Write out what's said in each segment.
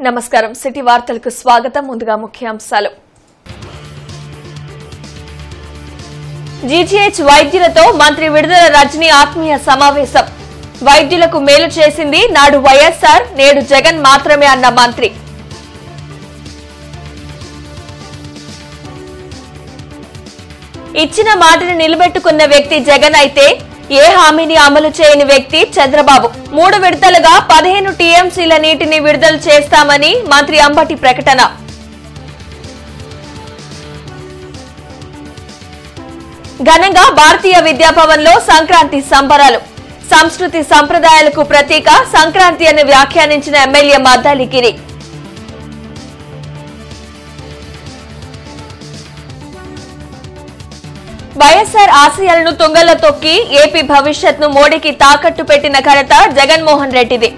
నమస్కారం సిటీ వార్తలకు స్వాగతం ముందుగా ముఖ్యాంశాలు జీజీహెచ్ వైద్యులతో మంత్రి విడుదల రజనీ ఆత్మీయ సమావేశం వైద్యులకు మేలు చేసింది నాడు వైఎస్ఆర్ నేడు జగన్ మాత్రమే అన్న మంత్రి ఇచ్చిన మాటను నిలబెట్టుకున్న వ్యక్తి జగన్ అయితే ఏ హామీని అమలు చేయని వ్యక్తి చంద్రబాబు 3 విడతలుగా 15 టీఎంసీల నీటిని విడుదల చేస్తామని మంత్రి అంబటి ప్రకటన ఘనంగా భారతీయ విద్యాభవన్లో సంక్రాంతి సంబరాలు సంస్కృతి సంప్రదాయాలకు ప్రతీక సంక్రాంతి అని వ్యాఖ్యానించిన ఎమ్మెల్యే మద్దాలి గిరి వైఎస్ఆర్ ఆశయాలను తుంగలో తొక్కి ఏపీ భవిష్యత్ను మోడీకి తాకట్టు పెట్టిన ఘనత జగన్మోహన్ రెడ్డిది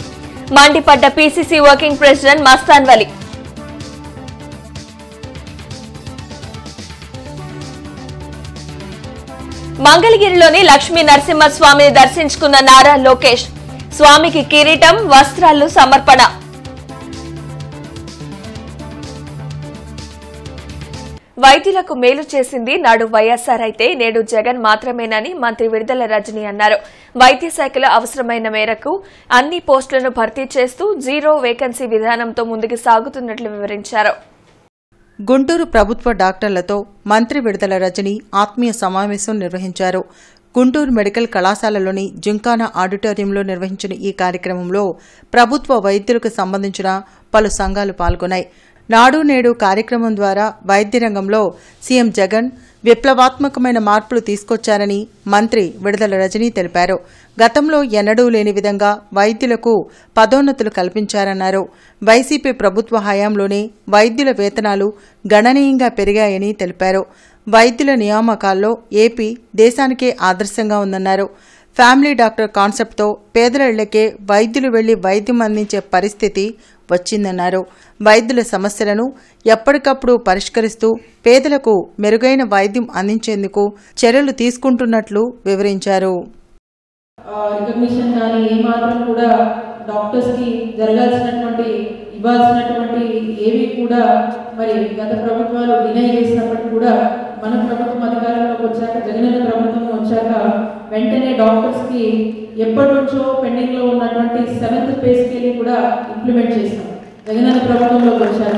మండిపడ్డ PCC working president Mastan Vali మంగళగిరిలోని లక్ష్మీ నరసింహస్వామిని దర్శించుకున్న నారా లోకేష్ స్వామికి కిరీటం వస్త్రాలు సమర్పణ వైద్యులకు మేలు చేసింది నాడు వైఎస్ఆర్ అయితే నేడు జగన్ మాత్రమేనని మంత్రి విడుదల రజనీ అన్నారు వైద్య శాఖలో అవసరమైన మేరకు అన్ని పోస్టులను భర్తీ చేస్తూ జీరో వేకెన్సీ విధానంతో ముందుకు సాగుతున్నట్లు వివరించారు గుంటూరు ప్రభుత్వ డాక్టర్లతో మంత్రి విడుదల రజనీ ఆత్మీయ సమావేశం నిర్వహించారు గుంటూరు మెడికల్ కళాశాలలోని జింకానా ఆడిటోరియంలో నిర్వహించిన ఈ కార్యక్రమంలో ప్రభుత్వ వైద్యులకు సంబంధించిన పలు సంఘాలు పాల్గొన్నాయి నాడు నేడు కార్యక్రమం ద్వారా వైద్య రంగంలో సీఎం జగన్ విప్లవాత్మకమైన మార్పులు తీసుకొచ్చారని మంత్రి విడుదల రజనీ తెలిపారు గతంలో ఎన్నడూ లేని విధంగా వైద్యులకు పదోన్నతులు కల్పించారన్నారు వైసీపీ ప్రభుత్వ హయాంలోనే వైద్యుల వేతనాలు గణనీయంగా పెరిగాయని తెలిపారు వైద్యుల నియామకాల్లో ఏపీ దేశానికే ఆదర్శంగా ఉందన్నారు ఫ్యామిలీ డాక్టర్ కాన్సెప్ట్తో పేదల ఇళ్లకే వైద్యులు వెళ్లి వైద్యం అందించే పరిస్థితి వచ్చిందన్నారు వైద్యుల సమస్యలను ఎప్పటికప్పుడు పరిష్కరిస్తూ పేదలకు మెరుగైన వైద్యం అందించేందుకు చర్యలు తీసుకుంటున్నట్లు వివరించారు రికగ్నిషన్ కానీ ఏమాత్రం కూడా డాక్టర్స్ కి జరగాల్సినటువంటి ఇవ్వాల్సినటువంటి ఏవి కూడా మరి గత ప్రభుత్వాలు డినై చేసినప్పటికీ కూడా మన ప్రభుత్వం అధికారంలోకి వచ్చాక జగనన్న ప్రభుత్వం వచ్చాక వెంటనే డాక్టర్స్ కి ఎప్పటి నుంచో పెండింగ్ లో ఉన్నటువంటి 7th పే స్కేల్ కూడా ఇంప్లిమెంట్ చేస్తాం జగనన్న ప్రభుత్వంలోకి వచ్చాక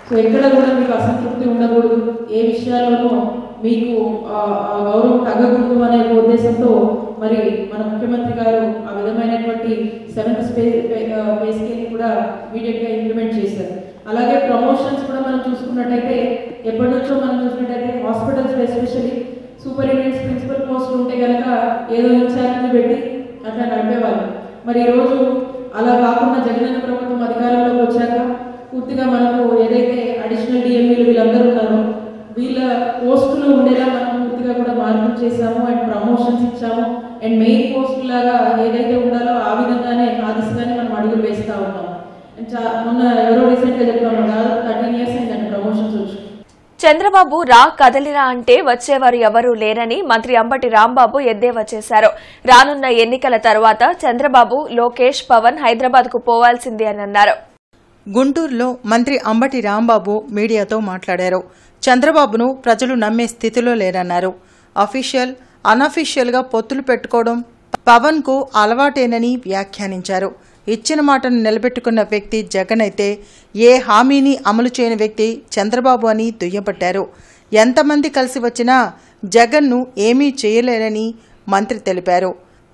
సో ఎక్కడ కూడా మీకు అసంతృప్తి ఉండకూడదు ఏ విషయాల్లోనూ మీకు గౌరవం తగ్గకూడదు అనే ఉద్దేశంతో మరి మన ముఖ్యమంత్రి గారు ఆ విధమైనటువంటి 7th పే స్కేల్ కూడా ఇమీడియట్ గా ఇంప్లిమెంట్ చేశారు అలాగే ప్రమోషన్స్ కూడా మనం చూసుకున్నట్టయితే ఎప్పటి నుంచో మనం చూసినట్టయితే హాస్పిటల్స్ ఎస్పెషల్లీ సూపరింటెండెంట్స్ ప్రిన్సిపల్ పోస్టులు ఉంటే కనుక ఏదో ఇన్ఛార్జ్ పెట్టి అట్లా నడిపేవాళ్ళు మరి ఈరోజు అలా కాకుండా జగనన్న ప్రభుత్వం అధికారంలోకి వచ్చాక పూర్తిగా మనకు ఏదైతే అడిషనల్ డిఎంఈలు వీళ్ళందరూ ఉన్నారో వీళ్ళ పోస్టులు ఉండేలా మనం పూర్తిగా కూడా మార్పులు చేశాము అండ్ ప్రమోషన్స్ ఇచ్చాము అండ్ మెయిన్ పోస్టులు లాగా ఏదైతే ఉండాలో ఆ విధంగానే ఆ దిశగానే మనం అడుగులు వేస్తూ ఉన్నాం అండ్ మొన్న ఎవరో రీసెంట్గా చెప్తాము దాదాపు 13 years అయిందండి ప్రమోషన్స్ వచ్చి చంద్రబాబు రా కదలిరా అంటే వచ్చేవారు ఎవరూ లేరని మంత్రి అంబటి రాంబాబు ఎద్దేవా చేశారు రానున్న ఎన్నికల తర్వాత చంద్రబాబు లోకేష్ పవన్ హైదరాబాద్ కు పోవాల్సిందే అని అన్నారు గుంటూరులో మంత్రి అంబటి రాంబాబు మీడియాతో మాట్లాడారు చంద్రబాబును ప్రజలు నమ్మే స్థితిలో లేరన్నారు అఫీషియల్ అనఫీషియల్ గా పొత్తులు పెట్టుకోవడం పవన్ కు అలవాటేనని వ్యాఖ్యానించారు ఇచ్చిన మాటను నిలబెట్టుకున్న వ్యక్తి జగన్ అయితే ఏ హామీని అమలు చేయని వ్యక్తి చంద్రబాబు అని దుయ్యబట్టారు ఎంతమంది కలిసి వచ్చినా జగన్ను ఏమీ చేయలేరని మంత్రి తెలిపారు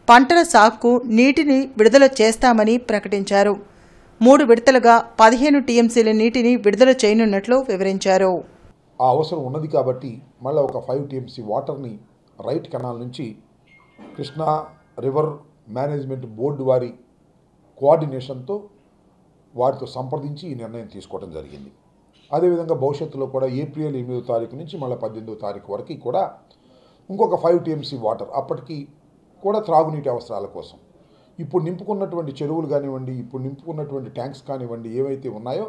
పంటల సాగుకు నీటిని విడుదల చేస్తామని ప్రకటించారు 3 విడతలుగా 15 టీఎంసీల నీటిని విడుదల చేయనున్నట్లు వివరించారు ఆ అవసరం ఉన్నది కాబట్టి మళ్ళీ ఒక 5 టీఎంసీ వాటర్ని రైట్ కెనాల్ నుంచి కృష్ణా రివర్ మేనేజ్మెంట్ బోర్డు వారి కోఆర్డినేషన్తో వారితో సంప్రదించి ఈ నిర్ణయం తీసుకోవడం జరిగింది అదేవిధంగా భవిష్యత్తులో కూడా ఏప్రిల్ 8వ తారీఖు నుంచి మళ్ళీ 18వ తారీఖు వరకు కూడా ఇంకొక 5 టీఎంసీ వాటర్ అప్పటికి కూడా త్రాగునీటి అవసరాల కోసం ఇప్పుడు నింపుకున్నటువంటి చెరువులు కానివ్వండి ఇప్పుడు నింపుకున్నటువంటి ట్యాంక్స్ కానివ్వండి ఏవైతే ఉన్నాయో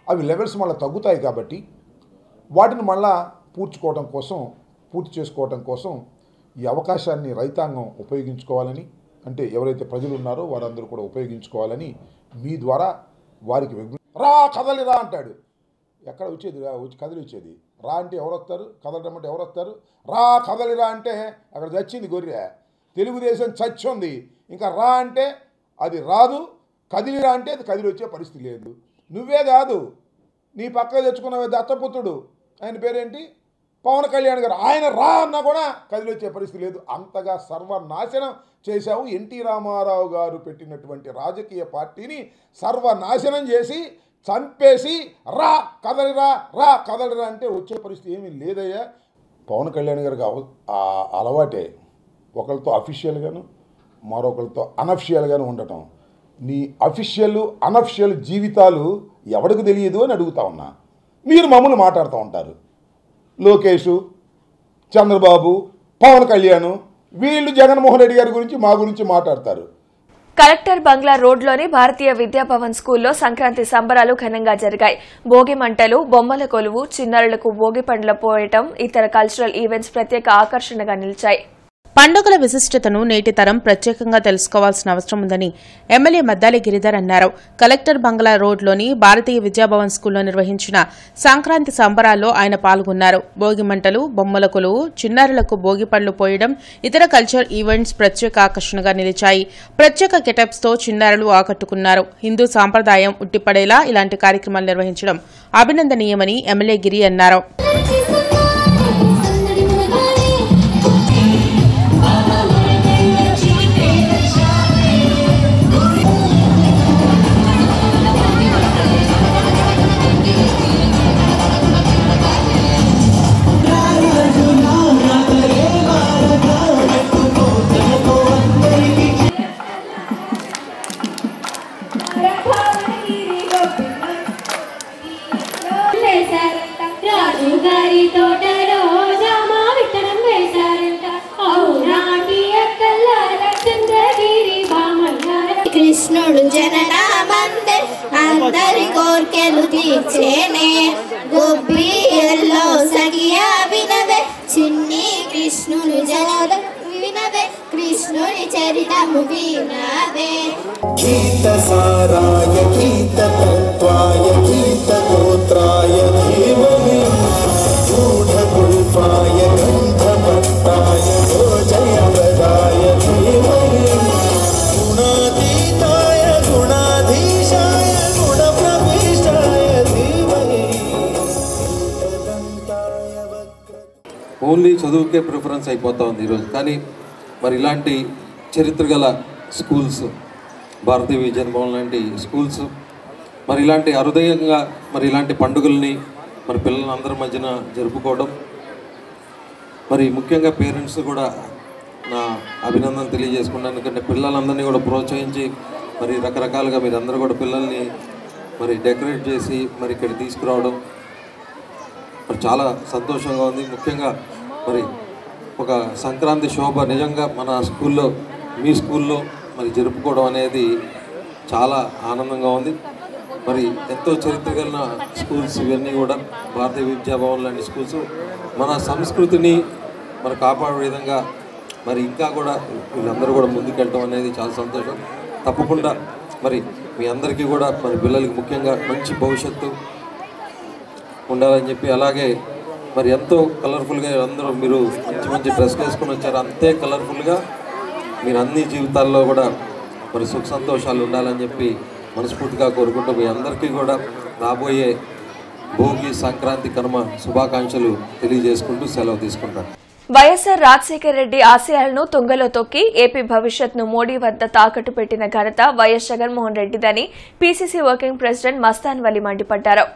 అవి లెవెల్స్ మళ్ళీ తగ్గుతాయి కాబట్టి వాటిని మళ్ళా పూర్తి చేసుకోవడం కోసం ఈ అవకాశాన్ని రైతాంగం ఉపయోగించుకోవాలని అంటే ఎవరైతే ప్రజలు ఉన్నారో వారందరూ కూడా ఉపయోగించుకోవాలని మీ ద్వారా వారికి రా కదలిరా అంటాడు. ఎక్కడ వచ్చేది కదిలి వచ్చేది? రా అంటే ఎవరు వస్తారు? కదలడం అంటే ఎవరు వస్తారు? రా కదలిరా అంటే అక్కడ చచ్చింది గొర్రె, తెలుగుదేశం చచ్చింది. ఇంకా రా అంటే అది రాదు, కదిలిరా అంటే అది కదిలి వచ్చే పరిస్థితి లేదు. నువ్వే కాదు, నీ పక్కన తెచ్చుకున్న దత్తపుత్రుడు, ఆయన పేరేంటి, పవన్ కళ్యాణ్ గారు, ఆయన రా అన్నా కూడా కదిలి వచ్చే పరిస్థితి లేదు. అంతగా సర్వనాశనం చేశావు. ఎన్టీ రామారావు గారు పెట్టినటువంటి రాజకీయ పార్టీని సర్వనాశనం చేసి చంపేసి రా కదలిరా రా కదలిరా అంటే వచ్చే పరిస్థితి ఏమీ లేదయ్యా. పవన్ కళ్యాణ్ గారికి అలవాటే ఒకరితో అఫీషియల్గాను మరొకరితో అనఫిషియల్గాను ఉండటం. నీ అఫీషియల్ అనఫిషియల్ జీవితాలు ఎవరికి తెలియదు అని అడుగుతా ఉన్నా. మీరు మమ్మల్ని మాట్లాడుతూ ఉంటారు. లోకేష్, చంద్రబాబు, పవన్ కళ్యాణ్, వీళ్ళు జగన్మోహన్ రెడ్డి గారి గురించి మా గురించి మాట్లాడతారు. కలెక్టర్ బంగ్లా రోడ్లోని భారతీయ విద్యాభవన్ స్కూల్లో సంక్రాంతి సంబరాలు ఘనంగా జరిగాయి. భోగి మంటలు, బొమ్మల కొలువు, చిన్నారులకు భోగి పండ్ల పోయటం, ఇతర కల్చరల్ ఈవెంట్స్ ప్రత్యేక ఆకర్షణగా నిలిచాయి. పండుగల విశిష్టతను నేటి తరం ప్రత్యేకంగా తెలుసుకోవాల్సిన అవసరం ఉందని ఎమ్మెల్యే మద్దాలి గిరిధర్ అన్నారు. కలెక్టర్ బంగ్లా రోడ్లోని భారతీయ విద్యాభవన్ స్కూల్లో నిర్వహించిన సంక్రాంతి సంబరాల్లో ఆయన పాల్గొన్నారు. భోగి మంటలు, బొమ్మల కొలువు, చిన్నారులకు భోగి పండ్లు పోయడం, ఇతర కల్చర్ ఈవెంట్స్ ప్రత్యేక ఆకర్షణగా నిలిచాయి. ప్రత్యేక గెటప్స్తో చిన్నారులు ఆకట్టుకున్నారు. హిందూ సాంప్రదాయం ఉట్టిపడేలా ఇలాంటి కార్యక్రమాలు నిర్వహించడం అభినందనీయమని ఎమ్మెల్యే గిరి అన్నారు. కృష్ణుడు జననామందే అందరి కోర్కెలు తీర్చేనే, గొబ్బియల్లో సగియా వినవే, చిన్ని కృష్ణుని జనద వినవే, కృష్ణుని చరితము వినవే. గీత సారాయ గీత తత్వాయ గీత గోత్రాయ ధీమహి, గూఢగుల్ఫాయ గంధపట్టాయ జయప్రదాయ ధీమహి, గుణాతీతాయ గుణాధీశాయ గుణప్రవిష్టాయ ధీమహి. ఓన్లీ చదువుకే ప్రిఫరెన్స్ అయిపోతా ఉంది ఈరోజు. కానీ మరి ఇలాంటి చరిత్ర గల స్కూల్స్, భారతీయ విద్యాభవన్ లాంటి స్కూల్స్, మరి ఇలాంటి అరుదయంగా మరి ఇలాంటి పండుగల్ని మరి పిల్లలందరి మధ్యన జరుపుకోవడం, మరి ముఖ్యంగా పేరెంట్స్ కూడా నా అభినందన తెలియజేసుకున్నాను. ఎందుకంటే పిల్లలందరినీ కూడా ప్రోత్సహించి మరి రకరకాలుగా మీరు అందరూ కూడా పిల్లల్ని మరి డెకరేట్ చేసి మరి ఇక్కడ తీసుకురావడం మరి చాలా సంతోషంగా ఉంది. ముఖ్యంగా మరి ఒక సంక్రాంతి శోభ నిజంగా మన స్కూల్లో, మీ స్కూల్లో మరి జరుపుకోవడం అనేది చాలా ఆనందంగా ఉంది. మరి ఎంతో చరిత్ర కలిగిన స్కూల్స్ ఇవన్నీ కూడా భారతీయ విద్యాభవన్ లాంటి స్కూల్స్ మన సంస్కృతిని మరి కాపాడే విధంగా మరి ఇంకా కూడా వీళ్ళందరూ కూడా ముందుకెళ్ళడం అనేది చాలా సంతోషం. తప్పకుండా మరి మీ అందరికీ కూడా మరి పిల్లలకి ముఖ్యంగా మంచి భవిష్యత్తు ఉండాలని చెప్పి, అలాగే మరి ఎంతో కలర్ఫుల్గా అందరూ మీరు మంచి మంచి డ్రెస్ వేసుకొని వచ్చారు. అంతే కలర్ఫుల్గా మీరు అన్ని జీవితాల్లో కూడా మరి సుఖ సంతోషాలు ఉండాలని చెప్పి మనస్ఫూర్తిగా కోరుకుంటూ మీ అందరికీ కూడా రాబోయే భోగి, సంక్రాంతి, కనుమ శుభాకాంక్షలు తెలియజేసుకుంటూ సెలవు తీసుకుంటాను. వైఎస్సార్ రాజశేఖర రెడ్డి ఆశయాలను తుంగలో తొక్కి ఏపీ భవిష్యత్ను మోడీ వద్ద తాకట్టు పెట్టిన ఘనత వైఎస్ జగన్మోహన్ రెడ్డిదని PCC working president Mastan Vali మండిపడ్డారు.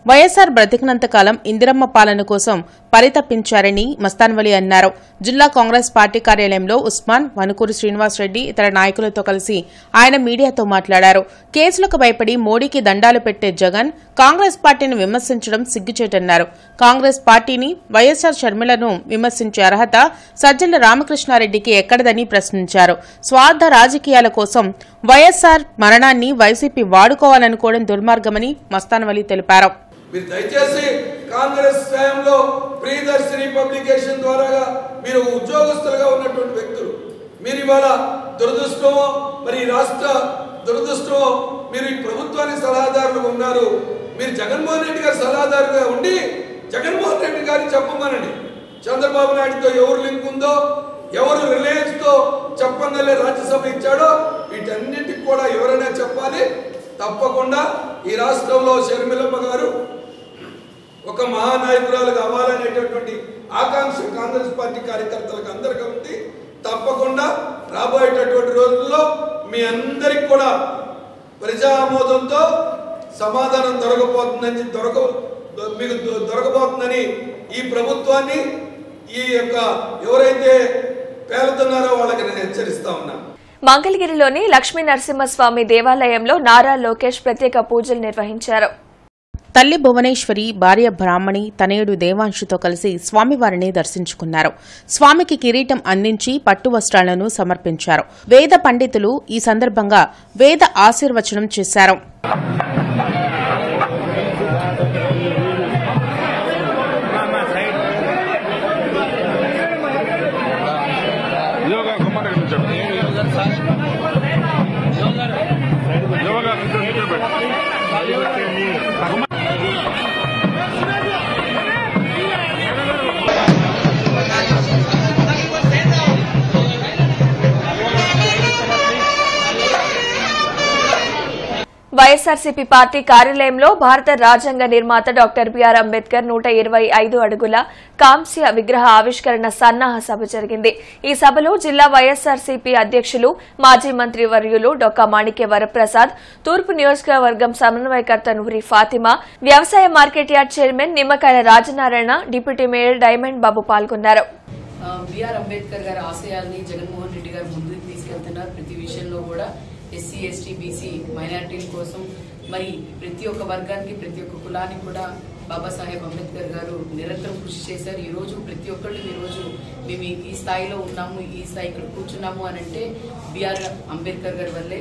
వైఎస్సార్ బ్రతికినంతకాలం ఇందిరమ్మ పాలన కోసం పరితపించారని మస్తాన్వలి అన్నారు. జిల్లా కాంగ్రెస్ పార్టీ కార్యాలయంలో ఉస్మాన్, వనుకూరు శ్రీనివాసరెడ్డి ఇతర నాయకులతో కలిసి ఆయన మీడియాతో మాట్లాడారు. కేసులకు భయపడి మోడీకి దండాలు పెట్టే జగన్ కాంగ్రెస్ పార్టీని విమర్శించడం సిగ్గుచేటన్నారు. కాంగ్రెస్ పార్టీని, వైఎస్సార్ షర్మిలను విమర్శించే అర్హత సజ్జల రామకృష్ణారెడ్డికి ఎక్కడదని ప్రశ్నించారు. స్వార్థ రాజకీయాల కోసం వైఎస్సార్ మరణాన్ని వైసీపీ వాడుకోవాలనుకోవడం దుర్మార్గమని మస్తాన్వలి తెలిపారు. మీరు దయచేసి కాంగ్రెస్ స్థాయిలో ప్రియదర్శిని పబ్లికేషన్ ద్వారా మీరు ఉద్యోగస్తులుగా ఉన్నటువంటి వ్యక్తులు, మీరు ఇవాళ దురదృష్టమో మరి రాష్ట్ర దురదృష్టమో మీరు ఈ ప్రభుత్వానికి సలహాదారులుగా ఉన్నారు. మీరు జగన్మోహన్ రెడ్డి గారి సలహాదారుగా ఉండి జగన్మోహన్ రెడ్డి గారిని చెప్పమనండి. చంద్రబాబు నాయుడుతో ఎవరు లింక్ ఉందో, ఎవరు రిలయన్స్తో చెప్పందలే రాజ్యసభ ఇచ్చాడో వీటన్నిటికి కూడా ఎవరైనా చెప్పాలి. తప్పకుండా ఈ రాష్ట్రంలో షర్మిలమ్మ గారు ఒక మహానాయకురాలు కావాలనేటటువంటి ఆకాంక్ష కాంగ్రెస్ పార్టీ కార్యకర్తలకు అందరికీ ఉంది. తప్పకుండా రాబోయేటటువంటి రోజుల్లో మీ అందరికి కూడా ప్రజా ఆమోదంతో సమాధానం మీకు దొరకబోతుందని ఈ ప్రభుత్వాన్ని ఈ యొక్క ఎవరైతే పేలుతున్నారో వాళ్ళకి నేను హెచ్చరిస్తా ఉన్నా. మంగళగిరిలోని లక్ష్మీ నరసింహస్వామి దేవాలయంలో నారా లోకేష్ ప్రత్యేక పూజలు నిర్వహించారు. తల్లి భువనేశ్వరి, భార్య బ్రాహ్మణి, తనయుడు దేవాంశుతో కలిసి స్వామివారిని దర్శించుకున్నారు. స్వామికి కిరీటం అందించి పట్టు వస్త్రాలను సమర్పించారు. వేద పండితులు ఈ సందర్భంగా వేద ఆశీర్వచనం చేశారు. వైఎస్ఆర్సీపీ పార్టీ కార్యాలయంలో భారత రాజ్యాంగ నిర్మాత డాక్టర్ బిఆర్ అంబేద్కర్ 125 అడుగుల కాంస్య విగ్రహ ఆవిష్కరణ సన్నాహ సభ జరిగింది. ఈ సభలో జిల్లా వైఎస్ఆర్సీపీ అధ్యక్షులు, మాజీ మంత్రి వర్యులు డొక్కా మాణిక్య వరప్రసాద్, తూర్పు నియోజకవర్గం సమన్వయకర్త నూరి ఫాతిమా, వ్యవసాయ మార్కెట్ యార్డ్ చైర్మన్ నిమ్మకాయల రాజనారాయణ, డిప్యూటీ మేయర్ డైమండ్ బాబు పాల్గొన్నారు. బిఆర్ అంబేద్కర్ గారి ఆశయాల్ని జగన్మోహన్ రెడ్డి గారు ముందుకు తీసుకెళ్తున్నారు. ప్రతి విషయంలో కూడా ఎస్సీ, ఎస్టీ, బీసీ మైనారిటీల కోసం మరి ప్రతి ఒక్క వర్గానికి, ప్రతి ఒక్క కులానికి కూడా బాబాసాహెబ్ అంబేద్కర్ గారు నిరంతరం కృషి చేశారు. ఈ రోజు ప్రతి ఒక్కళ్ళు మేము ఈ స్థాయిలో ఉన్నాము, ఈ స్థాయి ఇక్కడ కూర్చున్నాము అని అంటే బిఆర్ అంబేద్కర్ గారి వల్లే.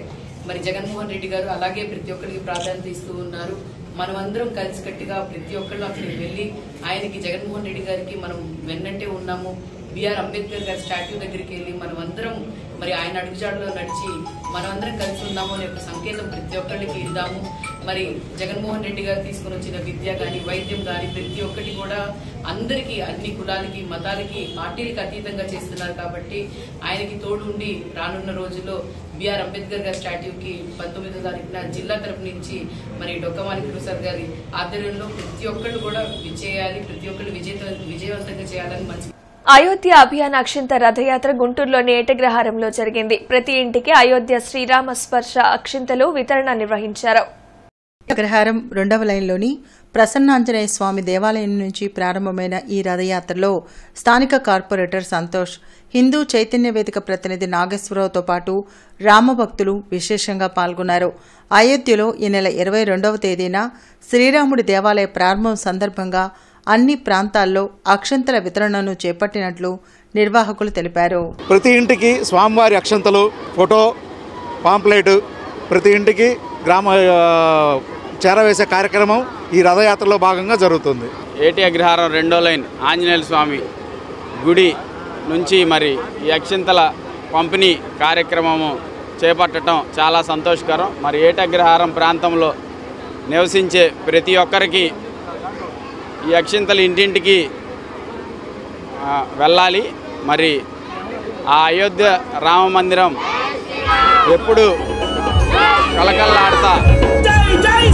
మరి జగన్మోహన్ రెడ్డి గారు అలాగే ప్రతి ఒక్కరికి ప్రాధాన్యత ఇస్తూ ఉన్నారు. మనమందరం కలిసికట్టుగా ప్రతి ఒక్కళ్ళు అక్కడికి వెళ్లి ఆయనకి, జగన్మోహన్ రెడ్డి గారికి మనం వెన్నంటే ఉన్నాము. బిఆర్ అంబేద్కర్ గారి స్టాట్యూ దగ్గరికి వెళ్లి మనమందరం మరి ఆయన అడుగుజాడలో నడిచి మనమందరం కలిసి ఉన్నాము అనే ఒక సంకేతం ప్రతి ఒక్కరికి ఇద్దాము. మరి జగన్మోహన్ రెడ్డి గారు తీసుకుని వచ్చిన విద్య గాని, వైద్యం గాని ప్రతి ఒక్కటి కూడా అందరికీ, అన్ని కులాలకి, మతాలకి, పార్టీలకు అతీతంగా చేస్తున్నారు. కాబట్టి ఆయనకి తోడు ఉండి రానున్న రోజుల్లో బిఆర్ అంబేద్కర్ గారి స్టాట్యూకి 19వ తారీఖున జిల్లా తరపు నుంచి మరి డొక్కా మాణిక్య ప్రసాద్ గారి ఆధ్వర్యంలో ప్రతి ఒక్కళ్ళు కూడా విజయాలి, ప్రతి ఒక్కళ్ళు విజయవంతంగా చేయాలని మంచి. అయోధ్య అభియాన్ అక్షింత రథయాత్ర గుంటూరులోని ఏటగ్రహారంలో జరిగింది. ప్రతి ఇంటికి అయోధ్య శ్రీరామ స్పర్శ అక్షింతలు వితరణ నిర్వహించారు. అగ్రహారం 2వ లైన్లోని ప్రసన్నాంజనేయ స్వామి దేవాలయం నుంచి ప్రారంభమైన ఈ రథయాత్రలో స్థానిక కార్పొరేటర్ సంతోష్, హిందూ చైతన్య వేదిక ప్రతినిధి నాగేశ్వరరావుతో పాటు రామభక్తులు విశేషంగా పాల్గొన్నారు. అయోధ్యలో ఈ నెల 22వ తేదీన శ్రీరాముడి దేవాలయ ప్రారంభం సందర్భంగా అన్ని ప్రాంతాల్లో అక్షంతల వితరణను చేపట్టినట్లు నిర్వాహకులు తెలిపారు. ప్రతి ఇంటికి స్వామివారి అక్షంతలు, ఫోటో, పాంప్లెట్ ప్రతి ఇంటికి చేరవేసే కార్యక్రమం ఈ రథయాత్రలో భాగంగా జరుగుతుంది. ఏటి అగ్రహారం 2వ లైన్ ఆంజనేయ స్వామి గుడి నుంచి మరి ఈ అక్షింతల పంపిణీ కార్యక్రమము చేపట్టడం చాలా సంతోషకరం. మరి ఏటి అగ్రహారం ప్రాంతంలో నివసించే ప్రతి ఒక్కరికి ఈ అక్షింతలు ఇంటింటికి వెళ్ళాలి. మరి ఆ అయోధ్య రామ మందిరం ఎప్పుడు కలకల్లాడుతా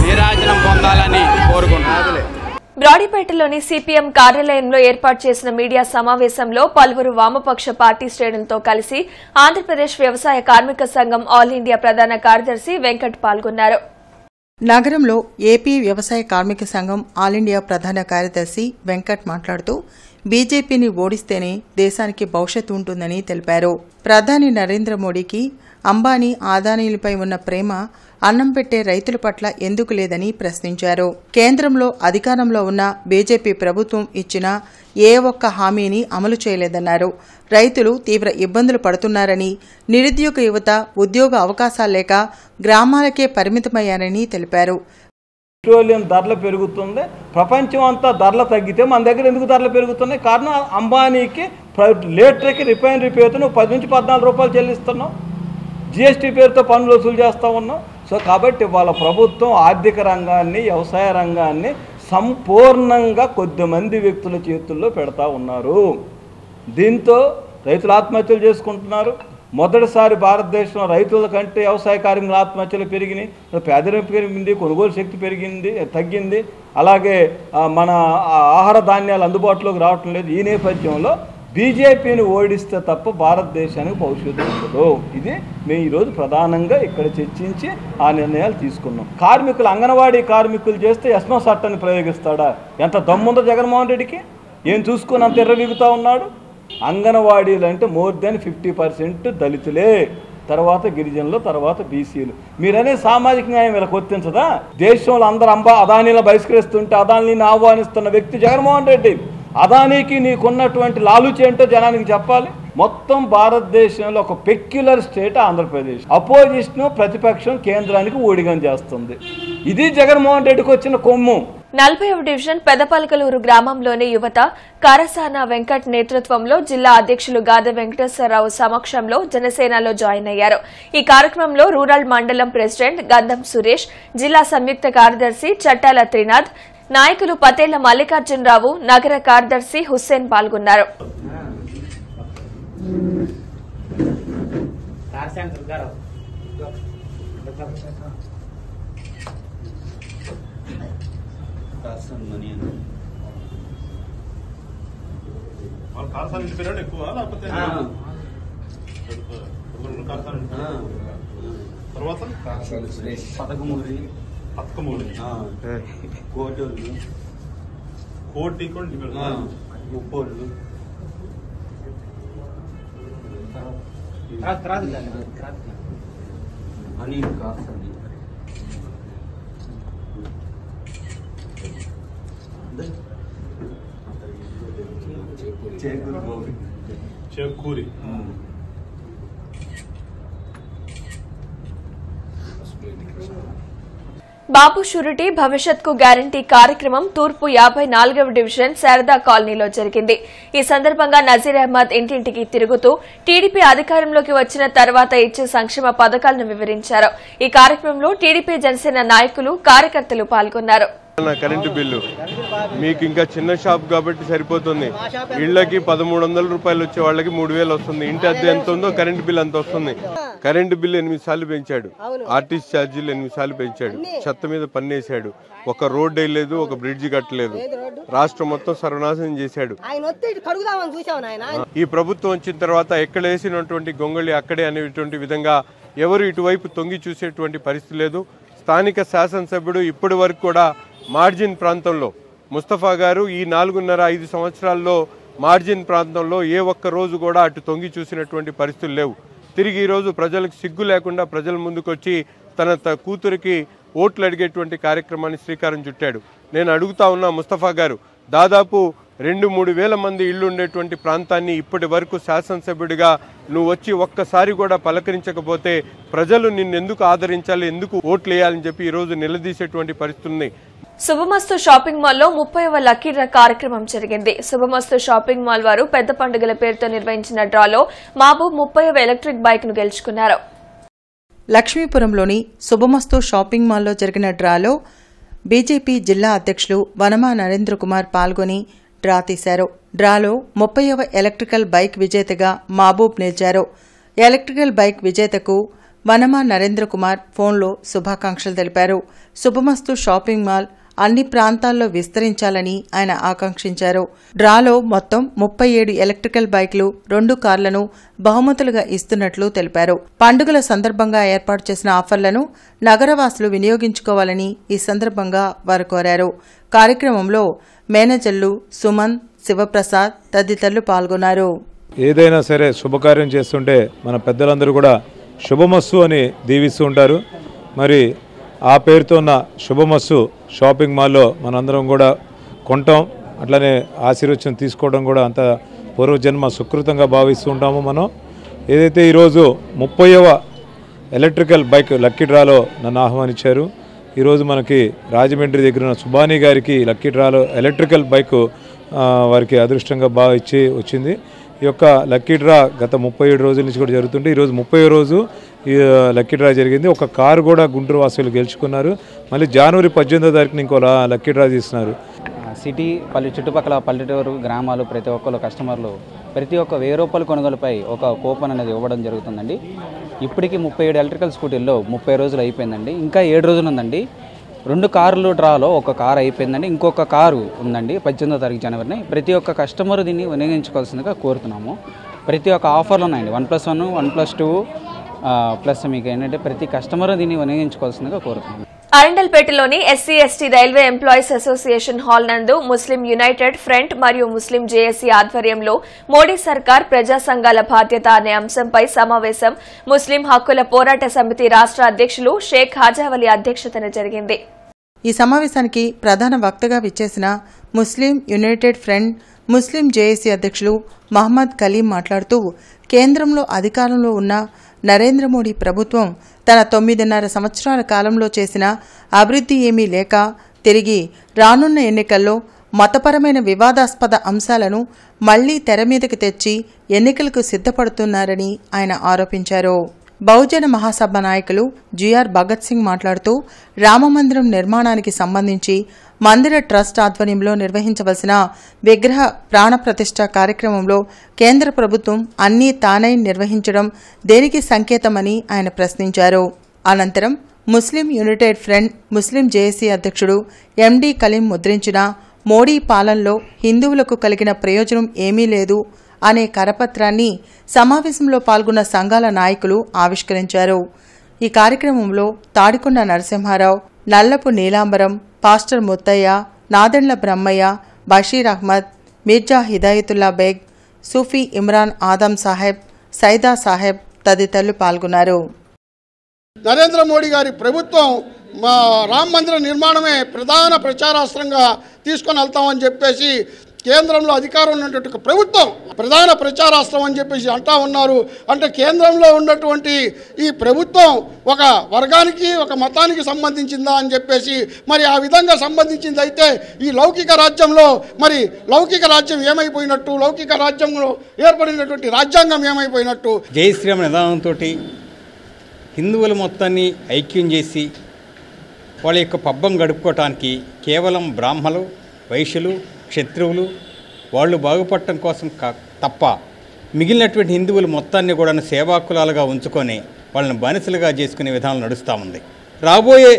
నీరాజనం పొందాలని కోరుకుంటున్నాను. బ్రాడీపేటలోని సిపిఎం కార్యాలయంలో ఏర్పాటు చేసిన మీడియా సమావేశంలో పలువురు వామపక్ష పార్టీ శ్రేణులతో కలిసి ఆంధ్రప్రదేశ్ వ్యవసాయ కార్మిక సంఘం ఆల్ ఇండియా ప్రధాన కార్యదర్శి వెంకట్ పాల్గొన్నారు. నగరంలో ఏపీ వ్యవసాయ కార్మిక సంఘం ఆల్ ఇండియా ప్రధాన కార్యదర్శి వెంకట్ మాట్లాడుతూ బీజేపీని ఓడిస్తేనే దేశానికి భవిష్యత్తు ఉంటుందని తెలిపారు. ప్రధాని నరేంద్ర మోడీకి అంబానీ, అదానీలపై ఉన్న ప్రేమ అన్నం పెట్టే రైతుల పట్ల ఎందుకు లేదని ప్రశ్నించారు. కేంద్రంలో అధికారంలో ఉన్న బీజేపీ ప్రభుత్వం ఇచ్చిన ఏ ఒక్క హామీని అమలు చేయలేదన్నారు. రైతులు తీవ్ర ఇబ్బందులు పడుతున్నారని, నిరుద్యోగ యువత ఉద్యోగ అవకాశాలు లేక గ్రామాలకే పరిమితమయ్యారని తెలిపారు. పెట్రోలియం ధరలు పెరుగుతుంది, ప్రపంచం అంతా ధరలు తగ్గితే మన దగ్గర ఎందుకు ధరలు పెరుగుతున్నాయి? కారణం అంబానీకి లీటర్కి రిఫైనరీ పేరుతో 10 నుంచి 14 రూపాయలు చెల్లిస్తున్నాం, జీఎస్టీ పేరుతో పన్నులు వసూలు చేస్తూ ఉన్నాం. సో కాబట్టి వాళ్ళ ప్రభుత్వం ఆర్థిక రంగాన్ని, వ్యవసాయ రంగాన్ని సంపూర్ణంగా కొద్దిమంది వ్యక్తుల చేతుల్లో పెడతా ఉన్నారు. దీంతో రైతులు ఆత్మహత్యలు చేసుకుంటున్నారు. మొదటిసారి భారతదేశంలో రైతుల కంటే వ్యవసాయ కార్మికుల ఆత్మహత్యలు పెరిగినాయి. పేదరికం పెరిగింది, కొనుగోలు శక్తి తగ్గింది. అలాగే మన ఆహార ధాన్యాలు అందుబాటులోకి రావటం లేదు. ఈ నేపథ్యంలో బీజేపీని ఓడిస్తే తప్ప భారతదేశానికి భవిష్యత్తు ఉండదు. ఇది మేము ఈరోజు ప్రధానంగా ఇక్కడ చర్చించి ఆ నిర్ణయాలు తీసుకున్నాం. కార్మికులు, అంగన్వాడీ కార్మికులు చేస్తే ఎస్నో చట్టాన్ని ప్రయోగిస్తాడా? ఎంత దమ్ముందో జగన్మోహన్ రెడ్డికి? ఏం చూసుకుని అంత ఎర్రవీగుతూ ఉన్నాడు? అంగన్వాడీలు అంటే మోర్ దెన్ 50% దళితులే, తర్వాత గిరిజనులు, తర్వాత బీసీలు. మీరనే సామాజిక న్యాయం వీళ్ళకి వర్తించదా? దేశంలో అందరూ అదానీలను బహిష్కరిస్తుంటే అదానీని ఆహ్వానిస్తున్న వ్యక్తి జగన్మోహన్ రెడ్డి. అదానీకి నీకున్నటువంటి లాలూచి ఏంటో జనానికి చెప్పాలి. మొత్తం భారతదేశంలో ఒక పెక్యులర్ స్టేట్ ఆంధ్రప్రదేశ్. అపోజిషన్, ప్రతిపక్షం కేంద్రానికి ఊడిగం చేస్తుంది. ఇది జగన్మోహన్ రెడ్డికి వచ్చిన కొమ్ము. 40వ డివిజన్ పెదపలకలూరు గ్రామంలోని యువత కరసాన వెంకట్ నేతృత్వంలో జిల్లా అధ్యక్షులు గాదె వెంకటేశ్వరరావు సమక్షంలో జనసేనలో జాయిన్ అయ్యారు. ఈ కార్యక్రమంలో రూరల్ మండలం ప్రెసిడెంట్ గంధం సురేష్, జిల్లా సంయుక్త కార్యదర్శి చట్టాల త్రినాథ్, నాయకులు పతేళ్ల మల్లికార్జునరావు, నగర కార్యదర్శి హుస్సేన్ పాల్గొన్నారు. చేకూరి బాబు షూరిటీ భవిష్యత్కు గ్యారంటీ కార్యక్రమం తూర్పు 54వ డివిజన్ శారదా కాలనీలో జరిగింది. ఈ సందర్భంగా నజీర్ అహ్మద్ ఇంటింటికి తిరుగుతూ టీడీపీ అధికారంలోకి వచ్చిన తర్వాత ఇచ్చే సంక్షేమ పథకాలను వివరించారు. ఈ కార్యక్రమంలో టీడీపీ జనసేన నాయకులు, కార్యకర్తలు పాల్గొన్నారు. కరెంటు బిల్లు మీకు ఇంకా చిన్న షాప్ కాబట్టి సరిపోతుంది. ఇళ్లకి 1300 రూపాయలు వచ్చే వాళ్ళకి 3000 వస్తుంది. ఇంటి అద్దె ఎంత ఉందో కరెంటు బిల్ అంత వస్తుంది. కరెంటు బిల్లు 8 సార్లు పెంచాడు. ఆర్టీసీ ఛార్జీలు 8 సార్లు పెంచాడు. చెత్త మీద పన్నేశాడు. ఒక రోడ్ వేయలేదు, ఒక బ్రిడ్జి కట్టలేదు. రాష్ట్రం మొత్తం సర్వనాశనం చేశాడు. ఈ ప్రభుత్వం వచ్చిన తర్వాత ఎక్కడ వేసినటువంటి గొంగళి అక్కడే అనేటువంటి విధంగా ఎవరు ఇటువైపు తొంగి చూసేటువంటి పరిస్థితి లేదు. స్థానిక శాసనసభ్యుడు ఇప్పటి వరకు కూడా మార్జిన్ ప్రాంతంలో ముస్తఫా గారు ఈ 4.5-5 సంవత్సరాల్లో మార్జిన్ ప్రాంతంలో ఏ ఒక్క రోజు కూడా అటు తొంగి చూసినటువంటి పరిస్థితులు లేవు. తిరిగి ఈరోజు ప్రజలకు సిగ్గు లేకుండా ప్రజల ముందుకొచ్చి తన కూతురికి ఓట్లు అడిగేటువంటి కార్యక్రమాన్ని శ్రీకారం చుట్టాడు. నేను అడుగుతా ఉన్నా ముస్తఫా గారు, దాదాపు 2-3 వేల మంది ఇళ్లు ఉండేటువంటి ప్రాంతాన్ని ఇప్పటి వరకు శాసనసభ్యుడిగా నువ్వు వచ్చి ఒక్కసారి కూడా పలకరించకపోతే ప్రజలు నిన్నెందుకు ఆదరించాలి, ఎందుకు ఓట్లు వేయాలని చెప్పి ఈరోజు నిలదీసేటువంటి పరిస్థితుల్ని. శుభమస్తు షాపింగ్ మాల్లో 30వ లక్కీ డ్రా కార్యక్రమం జరిగింది. శుభమస్తు షాపింగ్ మాల్ వారు పెద్ద పండుగల పేరుతో నిర్వహించిన డ్రాలో మహబూబ్ 30వ ఎలక్ట్రిక్ బైక్ ను గెలుచుకున్నారు. లక్ష్మీపురంలోని శుభమస్తు షాపింగ్ మాల్లో జరిగిన డ్రాలో బీజేపీ జిల్లా అధ్యక్షులు వనమా నరేంద్ర కుమార్ పాల్గొని డ్రా తీశారు. డ్రాలో 30వ ఎలక్ట్రికల్ బైక్ విజేతగా మహబూబ్ నిలిచారు. ఎలక్ట్రికల్ బైక్ విజేతకు వనమా నరేంద్ర కుమార్ ఫోన్లో శుభాకాంక్షలు తెలిపారు. శుభమస్తు షాపింగ్ మాల్ అన్ని ప్రాంతాల్లో విస్తరించాలని ఆయన ఆకాంక్షించారు. డ్రాలో మొత్తం 37 ఎలక్ట్రికల్ బైక్లు, 2 కార్లను బహుమతులుగా ఇస్తున్నట్లు తెలిపారు. పండుగల సందర్భంగా ఏర్పాటు చేసిన ఆఫర్లను నగరవాసులు వినియోగించుకోవాలని ఈ సందర్భంగా వారు కోరారు. కార్యక్రమంలో మేనేజర్లు సుమన్, శివప్రసాద్ తదితరులు పాల్గొన్నారు. ఏదైనా సరే శుభకార్యం చేస్తుంటే మన పెద్దలందరూ కూడా శుభమస్సు అని దీవిస్తూ ఉంటారు. మరి ఆ పేరుతో ఉన్న శుభమస్సు షాపింగ్ మాల్లో మనందరం కూడా కొంటాం, అట్లనే ఆశీర్వచనం తీసుకోవడం కూడా అంత పూర్వజన్మ సుకృతంగా భావిస్తూ ఉంటాము. మనం ఏదైతే ఈరోజు 30వ ఎలక్ట్రికల్ బైక్ లక్కీ డ్రాలో నన్ను ఆహ్వానించారు. ఈరోజు మనకి రాజమండ్రి దగ్గర ఉన్న సుబానీ గారికి లక్కీ డ్రాలో ఎలక్ట్రికల్ బైక్ వారికి అదృష్టంగా బాగా వచ్చింది. ఈ యొక్క లక్కీ డ్రా గత 37 రోజుల నుంచి కూడా జరుగుతుంటే ఈరోజు 30వ రోజు ఈ లక్కీ డ్రా జరిగింది. ఒక కారు కూడా గుంటూరు వాసులు గెలుచుకున్నారు. మళ్ళీ జనవరి 18వ తారీఖున ఇంకో లక్కీ డ్రా తీస్తున్నారు. సిటీ చుట్టుపక్కల పల్లెటూరు గ్రామాలు ప్రతి ఒక్కరు కస్టమర్లు ప్రతి ఒక్క 1000 రూపాయల కొనుగోలుపై ఒక కూపన్ అనేది ఇవ్వడం జరుగుతుందండి. ఇప్పటికీ 37 ఎలక్ట్రికల్ స్కూటీల్లో 30 రోజులు అయిపోయిందండి. ఇంకా 7 రోజులు ఉందండి. 2 కార్లు డ్రాలో ఒక కారు అయిపోయిందండి. ఇంకొక కారు ఉందండి 18వ తారీఖు జనవరిని. ప్రతి ఒక్క కస్టమర్ దీన్ని వినియోగించుకోవాల్సిందిగా కోరుతున్నాము. ప్రతి ఒక్క ఆఫర్లు ఉన్నాయండి. 1+1 1+2 ప్లస్ మీకు ఏంటంటే ప్రతి కస్టమర్ దీన్ని వినియోగించుకోవాల్సిందిగా కోరుతున్నాము. అరండల్పేటలోని SC ST railway employees association hall నందు ముస్లిం యునైటెడ్ ఫ్రంట్ మరియు ముస్లిం జేఏసీ ఆధ్వర్యంలో మోడీ సర్కార్ ప్రజా సంఘాల బాధ్యత అనే అంశంపై సమావేశం ముస్లిం హక్కుల పోరాట సమితి రాష్ట్ర అధ్యక్షులు షేక్ హాజావలి అధ్యక్షతన జరిగింది. ఈ సమావేశానికి ప్రధాన వక్తగా విచ్చేసిన ముస్లిం యునైటెడ్ ఫ్రంట్ ముస్లిం జేఏసీ అధ్యక్షులు మహమ్మద్ కలీం మాట్లాడుతూ కేంద్రంలో అధికారంలో ఉన్న నరేంద్ర మోడీ ప్రభుత్వం తన 9.5 సంవత్సరాల కాలంలో చేసిన అభివృద్ధి ఏమీ లేక తిరిగి రానున్న ఎన్నికల్లో మతపరమైన వివాదాస్పద అంశాలను మళ్లీ తెరమీదకి తెచ్చి ఎన్నికలకు సిద్ధపడుతున్నారని ఆయన ఆరోపించారు. బహుజన మహాసభ నాయకులు జిఆర్ భగత్ సింగ్ మాట్లాడుతూ రామమందిరం నిర్మాణానికి సంబంధించి మందిర ట్రస్ట్ ఆధ్వర్యంలో నిర్వహించవలసిన విగ్రహ ప్రాణప్రతిష్ఠ కార్యక్రమంలో కేంద్ర ప్రభుత్వం అన్నీ తానై నిర్వహించడం దేనికి సంకేతమని ఆయన ప్రశ్నించారు. అనంతరం ముస్లిం యునైటెడ్ ఫ్రంట్ ముస్లిం జేఏసీ అధ్యక్షుడు ఎండి కలీం ముద్రించిన మోడీ పాలనలో హిందువులకు కలిగిన ప్రయోజనం ఏమీ లేదు అనే కరపత్రాన్ని సమావేశంలో పాల్గొన్న సంఘాల నాయకులు ఆవిష్కరించారు. ఈ కార్యక్రమంలో తాడికొండ నరసింహారావు, నల్లపు నీలాంబరం, పాస్టర్ ముత్తయ్య, నాదెండ్ల బ్రహ్మయ్య, బషీర్ అహ్మద్, మిర్జా హిదాయతుల్లా బేగ్, సూఫీ ఇమ్రాన్ ఆదం సాహెబ్, సైదా సాహెబ్ తదితరులు పాల్గొన్నారు. నరేంద్ర మోడీ గారి ప్రభుత్వం మా రామ మందిర నిర్మాణమే ప్రధాన ప్రచారాస్త్రంగా తీసుకొని వెళ్తామని చెప్పేసి కేంద్రంలో అధికారంలో ఉన్నటువంటి ప్రభుత్వం ప్రధాన ప్రచారాస్త్రం అని చెప్పేసి అంటా ఉన్నారు. అంటే కేంద్రంలో ఉన్నటువంటి ఈ ప్రభుత్వం ఒక వర్గానికి ఒక మతానికి సంబంధించిందా అని చెప్పేసి మరి ఆ విధంగా సంబంధించింది అయితే ఈ లౌకిక రాజ్యంలో మరి లౌకిక రాజ్యం ఏమైపోయినట్టు, లౌకిక రాజ్యంలో ఏర్పడినటువంటి రాజ్యాంగం ఏమైపోయినట్టు. జై శ్రీరామ్ నిదానంతో హిందువుల మొత్తాన్ని ఐక్యం చేసి వాళ్ళ యొక్క పబ్బం గడుపుకోవటానికి కేవలం బ్రాహ్మలు, వైశ్యులు, క్షత్రువులు వాళ్ళు బాగుపడటం కోసం తప్ప మిగిలినటువంటి హిందువులు మొత్తాన్ని కూడా సేవాకులాలుగా ఉంచుకొని వాళ్ళని బానిసలుగా చేసుకునే విధానం నడుస్తూ ఉంది. రాబోయే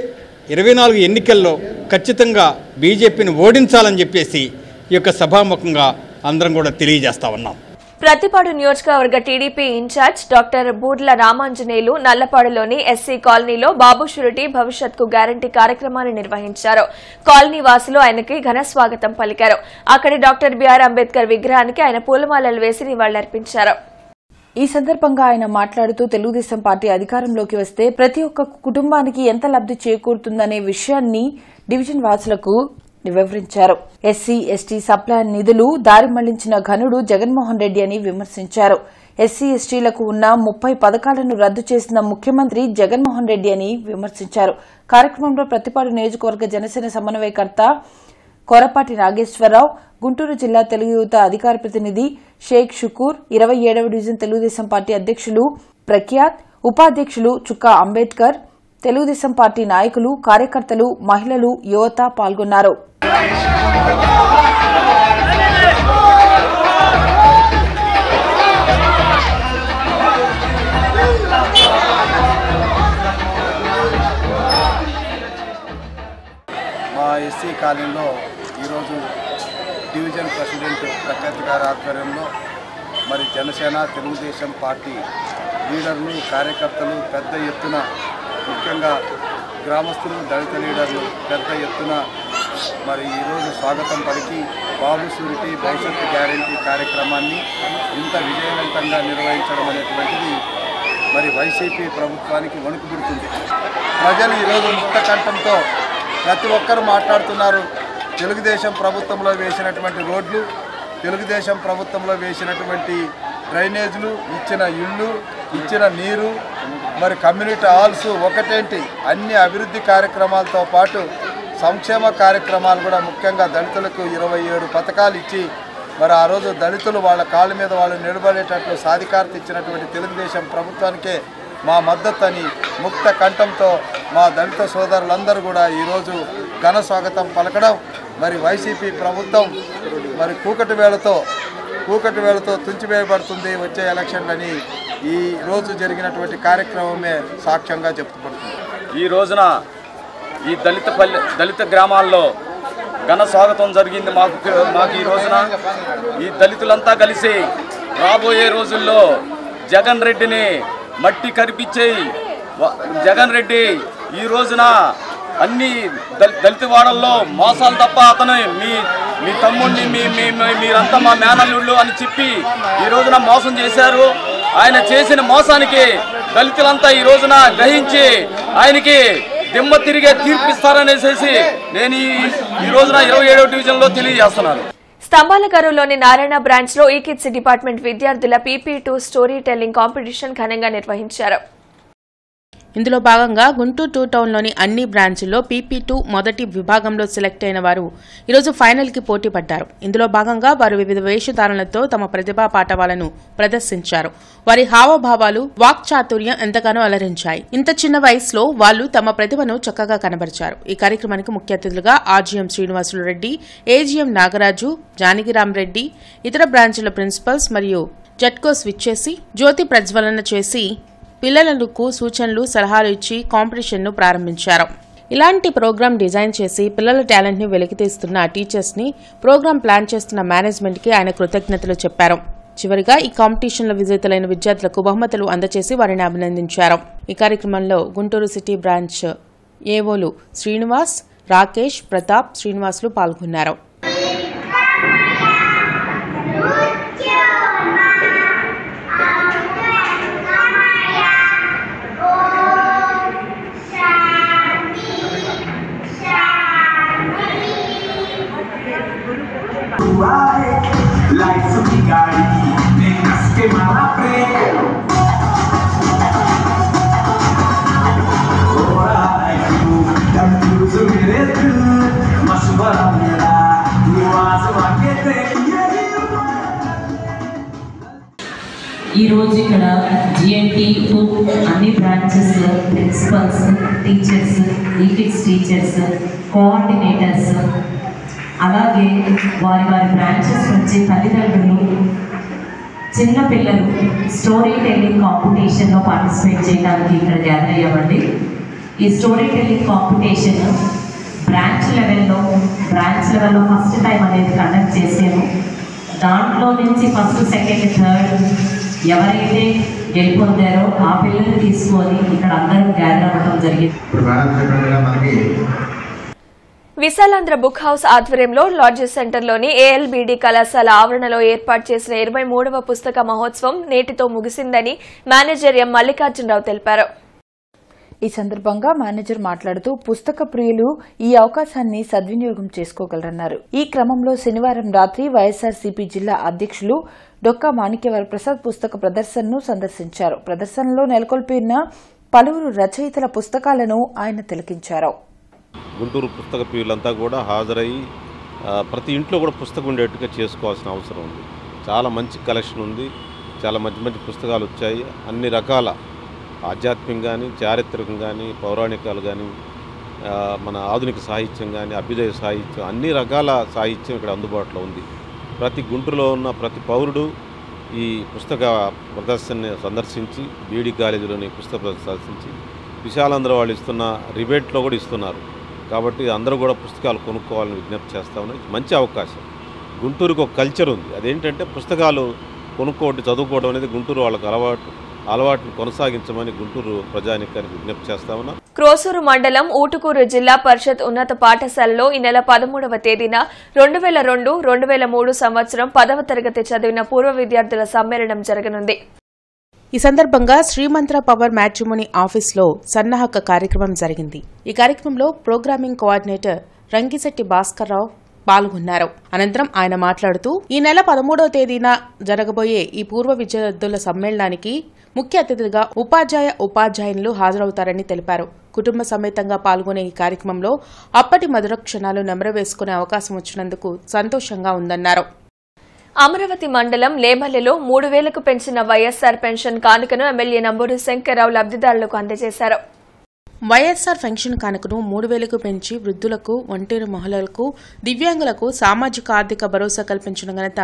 24 ఎన్నికల్లో ఖచ్చితంగా బీజేపీని ఓడించాలని చెప్పేసి ఈ యొక్క సభాముఖంగా అందరం కూడా తెలియజేస్తా ఉన్నాం. ప్రతిపాడు నియోజకవర్గ TDP incharge doctor Burla Ramanjaneyulu నల్లపాడులోని ఎస్సీ కాలనీలో బాబు షూరిటీ భవిష్యత్కు గ్యారంటీ కార్యక్రమాన్ని నిర్వహించారు. కాలనీ వాసులు ఆయనకి ఘన స్వాగతం పలికారు. అక్కడి డాక్టర్ బిఆర్ అంబేద్కర్ విగ్రహానికి ఆయన పూలమాలలు వేసి నివాళులర్పించారు. ఈ సందర్భంగా ఆయన మాట్లాడుతూ తెలుగుదేశం పార్టీ అధికారంలోకి వస్తే ప్రతి ఒక్క కుటుంబానికి ఎంత లబ్ది చేకూరుతుందనే విషయాన్ని డివిజన్ వాసులకు వివరించారు. ఎస్సీ ఎస్టీ సప్లై నిధులు దారి మళ్లించిన ఘనుడు జగన్మోహన్ రెడ్డి అని విమర్శించారు. ఎస్సీ ఎస్టీలకు ఉన్న 30 పథకాలను రద్దు చేసిన ముఖ్యమంత్రి జగన్మోహన్ రెడ్డి అని విమర్శించారు. కార్యక్రమంలో ప్రతిపాడు నియోజకవర్గ జనసేన సమన్వయకర్త కొరపాటి నాగేశ్వరరావు, గుంటూరు జిల్లా తెలుగు యువత అధికార ప్రతినిధి షేక్ షుకూర్, 27వ డివిజన్ తెలుగుదేశం పార్టీ అధ్యక్షులు ప్రఖ్యాత్, ఉపాధ్యక్షులు చుక్కా అంబేద్కర్, తెలుగుదేశం పార్టీ నాయకులు, కార్యకర్తలు, మహిళలు, యువత పాల్గొన్నారు. మా ఎస్సీ కాలనీలో ఈరోజు డివిజన్ ప్రెసిడెంట్ ప్రఖ్యాత్ గారి ఆధ్వర్యంలో మరి జనసేన తెలుగుదేశం పార్టీ లీడర్లు, కార్యకర్తలు పెద్ద ఎత్తున, ముఖ్యంగా గ్రామస్తులు, దళిత లీడర్లు పెద్ద ఎత్తున మరి ఈరోజు స్వాగతం పలికి బాబు షూరిటీ భవిష్యత్తు గ్యారంటీ కార్యక్రమాన్ని ఇంత విజయవంతంగా నిర్వహించడం అనేటువంటిది మరి వైసీపీ ప్రభుత్వానికి వణుకు పుడుతుంది. ప్రజలు ఈరోజు ముక్త కంఠంతో ప్రతి ఒక్కరు మాట్లాడుతున్నారు. తెలుగుదేశం ప్రభుత్వంలో వేసినటువంటి రోడ్లు, తెలుగుదేశం ప్రభుత్వంలో వేసినటువంటి డ్రైనేజీలు, ఇచ్చిన ఇళ్ళు, ఇచ్చిన నీరు, మరి కమ్యూనిటీ హాల్స్ ఒకటేంటి అన్ని అభివృద్ధి కార్యక్రమాలతో పాటు సంక్షేమ కార్యక్రమాలు కూడా ముఖ్యంగా దళితులకు 27 పథకాలు ఇచ్చి మరి ఆ రోజు దళితులు వాళ్ళ కాళ్ళ మీద వాళ్ళు నిలబడేటట్లు సాధికారత ఇచ్చినటువంటి తెలుగుదేశం ప్రభుత్వానికే మా మద్దతు అని ముక్త కంఠంతో మా దళిత సోదరులందరూ కూడా ఈరోజు ఘన స్వాగతం పలకడం, మరి వైసీపీ ప్రభుత్వం మరి కూకటి వేళతో తుంచివేయబడుతుంది వచ్చే ఎలక్షన్లని ఈ రోజు జరిగినటువంటి కార్యక్రమమే సాక్ష్యంగా చెప్పుకుంటుంది. ఈ రోజున ఈ దళిత గ్రామాల్లో ఘన స్వాగతం జరిగింది. మాకు ఈ రోజున ఈ దళితులంతా కలిసి రాబోయే రోజుల్లో జగన్ రెడ్డిని మట్టి కరిపించే జగన్ రెడ్డి ఈ రోజున అన్ని దళిత వాడల్లో మోసాలు తప్ప అతను మీ తమ్ముడిని మీరంతా మా మేనల్లుళ్ళు అని చెప్పి ఈ రోజున మోసం చేశారు. ఆయన చేసిన మోసానికి దళితులంతా ఈ రోజున గ్రహించి ఆయనకి దిమ్మ తిరిగే తీర్పిస్తారనేసి నేను ఈ రోజున 27వ డివిజన్లో తెలియజేస్తున్నాను. స్తంభాలకరులోని నారాయణ బ్రాంచ్ లో ఈకిడ్స్ డిపార్ట్మెంట్ విద్యార్థుల PP2 స్టోరీ టెల్లింగ్ కాంపిటీషన్ ఘనంగా నిర్వహించారు. ఇందులో భాగంగా గుంటూరు 2 టౌన్లోని అన్ని బ్రాంచ్ల్లో PP2 మొదటి విభాగంలో సెలెక్ట్ అయిన వారు ఈరోజు ఫైనల్కి పోటీ పడ్డారు. ఇందులో భాగంగా వారు వివిధ వేషధారణలతో తమ ప్రతిభా పాటవాలను ప్రదర్శించారు. వారి హావభావాలు, వాక్చాతుర్యం ఎంతగానో అలరించాయి. ఇంత చిన్న వయసులో వాళ్లు తమ ప్రతిభను చక్కగా కనబరిచారు. ఈ కార్యక్రమానికి ముఖ్య అతిథులుగా RGM శ్రీనివాసులు రెడ్డి, AGM నాగరాజు, జానకిరామ్ రెడ్డి, ఇతర బ్రాంచ్ల ప్రిన్సిపల్స్ మరియు జట్కోస్ విచ్చేసి జ్యోతి ప్రజ్వలన చేసి పిల్లలకు సూచనలు, సలహాలు ఇచ్చి కాంపిటీషన్ను ప్రారంభించారు. ఇలాంటి ప్రోగ్రాం డిజైన్ చేసి పిల్లల టాలెంట్ ని వెలికితీస్తున్న టీచర్స్ ని, ప్రోగ్రాం ప్లాన్ చేస్తున్న మేనేజ్మెంట్ కి ఆయన కృతజ్ఞతలు చెప్పారు. చివరిగా ఈ కాంపిటీషన్లో విజేతలైన విద్యార్థులకు బహుమతులు అందజేసి వారిని అభినందించారు. ఈ కార్యక్రమంలో గుంటూరు సిటీ బ్రాంచ్ ఏవోలు శ్రీనివాస్, రాకేష్, ప్రతాప్, శ్రీనివాసులు పాల్గొన్నారు. ఈ రోజు ఇక్కడ GNT2 అన్ని branches principals, teachers, eKids teachers, coordinators, అలాగే వారి బ్రాంచెస్ నుంచి తల్లిదండ్రులు, చిన్న పిల్లలు స్టోరీ టెల్లింగ్ కాంపిటీషన్లో పార్టిసిపేట్ చేయడానికి ఇక్కడ గ్యాదర్ అయ్యామండి. ఈ స్టోరీ టెల్లింగ్ కాంపిటీషన్ బ్రాంచ్ లెవెల్లో ఫస్ట్ టైం అనేది కండక్ట్ చేసాము. దాంట్లో నుంచి ఫస్ట్, సెకండ్, థర్డ్ ఎవరైతే గెలుపొందారో ఆ పిల్లల్ని తీసుకొని ఇక్కడ అందరం గ్యాదర్ అవ్వడం జరిగింది. విశాలాంధ్ర బుక్ హౌస్ ఆధ్వర్యంలో లాడ్జెస్ సెంటర్లోని ALBD కళాశాల ఆవరణలో ఏర్పాటు చేసిన 23వ పుస్తక మహోత్సవం నేటితో ముగిసిందని మేనేజర్ ఎం మల్లికార్జునరావు తెలిపారు. ఈ సందర్భంగా మేనేజర్ మాట్లాడుతూ పుస్తక ప్రియులు ఈ అవకాశాన్ని సద్వినియోగం చేసుకోగలరన్నారు. ఈ క్రమంలో శనివారం రాత్రి వైఎస్ఆర్సీపీ జిల్లా అధ్యక్షులు డొక్కా మాణిక్యవర ప్రసాద్ పుస్తక ప్రదర్శనను సందర్శించారు. ప్రదర్శనలో నెలకొల్పిన పలువురు రచయితల పుస్తకాలను ఆయన తిలకించారు. గుంటూరు పుస్తక ప్రియులంతా కూడా హాజరయ్యి ప్రతి ఇంట్లో కూడా పుస్తకం ఉండేట్టుగా చేసుకోవాల్సిన అవసరం ఉంది. చాలా మంచి కలెక్షన్ ఉంది. చాలా మంచి మంచి పుస్తకాలు వచ్చాయి. అన్ని రకాల ఆధ్యాత్మికం కానీ, చారిత్రకం కానీ, పౌరాణికాలు కానీ, మన ఆధునిక సాహిత్యం కానీ, అభ్యుదయ సాహిత్యం, అన్ని రకాల సాహిత్యం ఇక్కడ అందుబాటులో ఉంది. ప్రతి గుంటూరులో ఉన్న ప్రతి పౌరుడు ఈ పుస్తక ప్రదర్శనని సందర్శించి, బీడీ కాలేజీలోని పుస్తక ప్రదర్శించి, విశాలాంధ్ర వాళ్ళు ఇస్తున్న రిబేట్లో కూడా ఇస్తున్నారు. కాబట్టి అందరూ కూడా పుస్తకాలు కొనుక్కోవాలని విజ్ఞప్తి చేస్తా ఉన్నాయి. మంచి అవకాశం. గుంటూరుకు ఒక కల్చర్ ఉంది. అదేంటంటే పుస్తకాలు కొనుక్కోవడం, చదువుకోవడం అనేది గుంటూరు వాళ్ళకు అలవాటును కొనసాగించమని గుంటూరు ప్రజానికానికి విజ్ఞప్తి చేస్తా ఉన్నా. క్రోసూరు మండలం ఊటుకూరు జిల్లా పరిషత్ ఉన్నత పాఠశాలలో ఈ నెల 13వ తేదీన 2002-2003 సంవత్సరం 10వ తరగతి చదివిన పూర్వ విద్యార్థుల సమ్మేళనం జరగనుంది. ఈ సందర్భంగా శ్రీమంత్ర పవర్ మ్యాట్రిమోనీ ఆఫీస్లో సన్నాహక కార్యక్రమం జరిగింది. ఈ కార్యక్రమంలో ప్రోగ్రామింగ్ కోఆర్డినేటర్ రంగిశెట్టి భాస్కర్రావు పాల్గొన్నారు. అనంతరం ఆయన మాట్లాడుతూ ఈ నెల 13వ తేదీన జరగబోయే ఈ పూర్వ విద్యార్థుల సమ్మేళనానికి ముఖ్య అతిథిగా ఉపాధ్యాయులు హాజరవుతారని తెలిపారు. కుటుంబ సమేతంగా పాల్గొనే ఈ కార్యక్రమంలో అప్పటి మధుర క్షణాలు నెమరవేసుకునే అవకాశం వచ్చినందుకు సంతోషంగా ఉందన్నారు. అమరావతి మండలం లేమల్లెలో 3,000కు పెంచిన వైఎస్సార్ పెన్షన్ కానుకను ఎమ్మెల్యే నంబూరి శంకర్రావు లబ్దిదారులకు అందజేశారు. వైఎస్సార్ పెన్షన్ కానుకను 3,000కు పెంచి వృద్ధులకు, ఒంటరి మహిళలకు, దివ్యాంగులకు సామాజిక ఆర్థిక భరోసా కల్పించిన ఘనత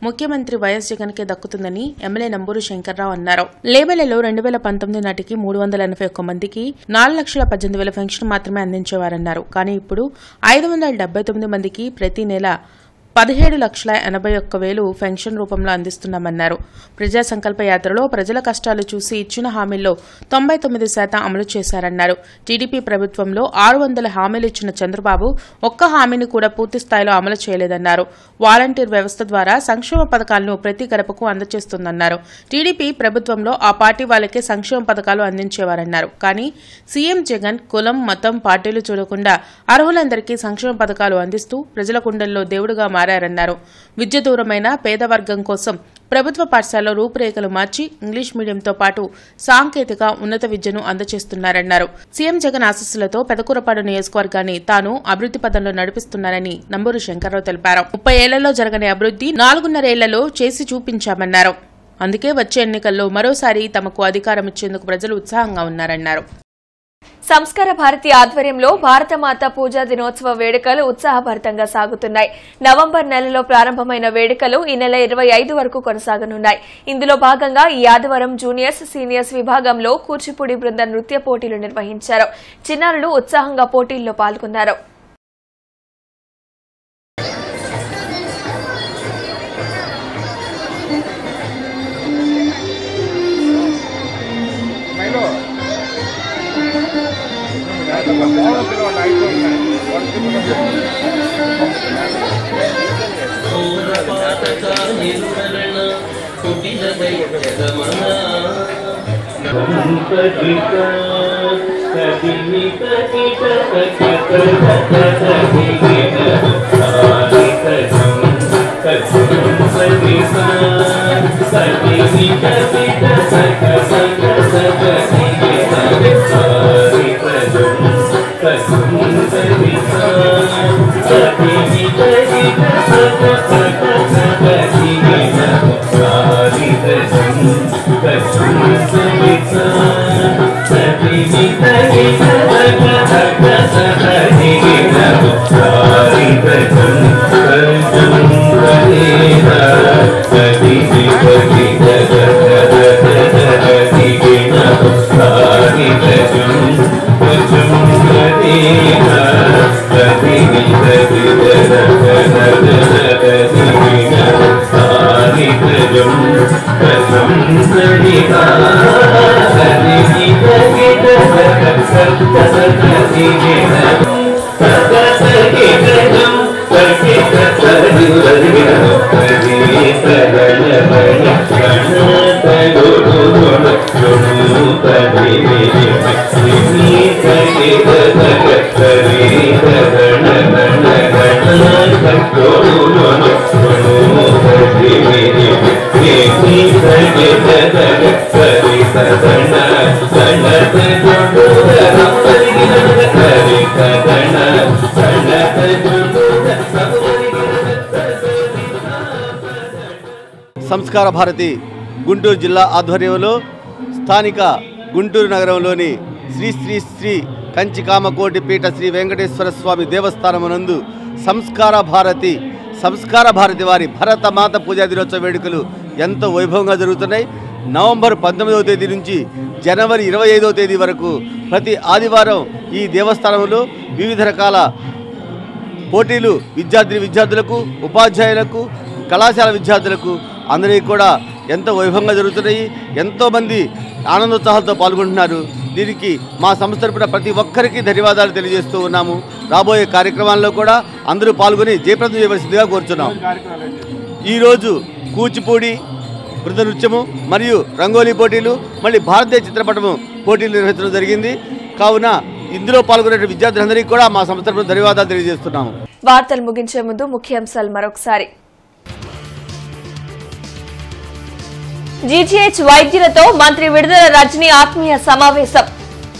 ముఖ్యమంత్రి వైఎస్ జగన్కే దక్కుతుందని ఎమ్మెల్యే నంబూరి శంకర్రావు అన్నారు. లేమల్లెలో 2019 నాటికి 381 మందికి 4,18,000 పెన్షన్ మాత్రమే అందించేవారన్నారు. కానీ ఇప్పుడు 579 మందికి ప్రతి నెల 17,81,000 పెన్షన్ రూపంలో అందిస్తున్నామన్నారు. ప్రజా సంకల్ప యాత్రలో ప్రజల కష్టాలు చూసి ఇచ్చిన హామీల్లో 99% అమలు చేశారన్నారు. టీడీపీ ప్రభుత్వంలో 600 హామీలు ఇచ్చిన చంద్రబాబు ఒక్క హామీని కూడా పూర్తి స్థాయిలో అమలు చేయలేదన్నారు. వాలంటీర్ వ్యవస్థ ద్వారా సంక్షేమ పథకాలను ప్రతి గడపకు అందజేస్తుందన్నారు. టీడీపీ ప్రభుత్వంలో ఆ పార్టీ వాళ్ళకే సంక్షేమ పథకాలు అందించేవారన్నారు. కానీ సీఎం జగన్ కులం, మతం, పార్టీలు చూడకుండా అర్హులందరికీ సంక్షేమ పథకాలు అందిస్తూ ప్రజల కుండల్లో దేవుడుగా మారారన్నారు. విద్య దూరమైన పేదవర్గం కోసం ప్రభుత్వ పాఠశాలలో రూపురేఖలు మార్చి ఇంగ్లీష్ మీడియంతో పాటు సాంకేతిక ఉన్నత విద్యను అందజేస్తున్నారన్నారు. సీఎం జగన్ ఆశీస్సులతో పెదకూరపాడు నియోజకవర్గాన్ని తాను అభివృద్ది పదంలో నడిపిస్తున్నారని నంబూరి శంకర్రావు తెలిపారు. 30 ఏళ్లలో జరగని అభివృద్ది 4.5 ఏళ్లలో చేసి చూపించామన్నారు. అందుకే వచ్చే ఎన్నికల్లో మరోసారి తమకు అధికారం ఇచ్చేందుకు ప్రజలు ఉత్సాహంగా ఉన్నారన్నారు. సంస్కార భారతి ఆధ్వర్యంలో భారతమాత పూజా దినోత్సవ వేడుకలు ఉత్సాహభరితంగా సాగుతున్నాయి. నవంబర్ నెలలో ప్రారంభమైన వేడుకలు ఈ నెల 25 వరకు కొనసాగనున్నాయి. ఇందులో భాగంగా ఈ ఆదివారం జూనియర్స్, సీనియర్స్ విభాగంలో కూచిపూడి బృంద నృత్య పోటీలు నిర్వహించారు. చిన్నారులు ఉత్సాహంగా పోటీల్లో పాల్గొన్నారు. సంస్కార భారతి గుంటూరు జిల్లా ఆధ్వర్యంలో స్థానిక గుంటూరు నగరంలోని శ్రీ శ్రీ శ్రీ కంచి కామకోటి పీఠ శ్రీ వెంకటేశ్వర స్వామి దేవస్థానమునందు సంస్కార భారతి వారి భరతమాత పూజా దినోత్సవ వేడుకలు ఎంతో వైభవంగా జరుగుతున్నాయి. నవంబర్ 19వ తేదీ నుంచి జనవరి 25వ తేదీ వరకు ప్రతి ఆదివారం ఈ దేవస్థానంలో వివిధ రకాల పోటీలు విద్యార్థులకు, ఉపాధ్యాయులకు, కళాశాల విద్యార్థులకు అందరికీ కూడా ఎంతో వైభవంగా జరుగుతున్నాయి. ఎంతోమంది ఆనందోత్సాహాలతో పాల్గొంటున్నారు. దీనికి మా సంస్థ తరపున ప్రతి ఒక్కరికి ధన్యవాదాలు తెలియజేస్తూ ఉన్నాము. రాబోయే కార్యక్రమాల్లో కూడా అందరూ పాల్గొని జయప్రదం చేయవలసిందిగా కోరుచున్నాం. ఈరోజు కూచిపూడి, బృంద నృత్యము మరియు రంగోలీ పోటీలు, మళ్ళీ భారతీయ చిత్రపటము పోటీలు నిర్వహించడం జరిగింది. కావున ఇందులో పాల్గొనే విద్యార్థులందరికీ కూడా మా సంస్థ తరపున ధన్యవాదాలు తెలియజేస్తున్నాము. వార్తలు ముగించే ముందు ముఖ్యాంశాలు మరొకసారి. జీజీహెచ్ వైద్యులతో మంత్రి విడుదల రజనీ ఆత్మీయ సమావేశం.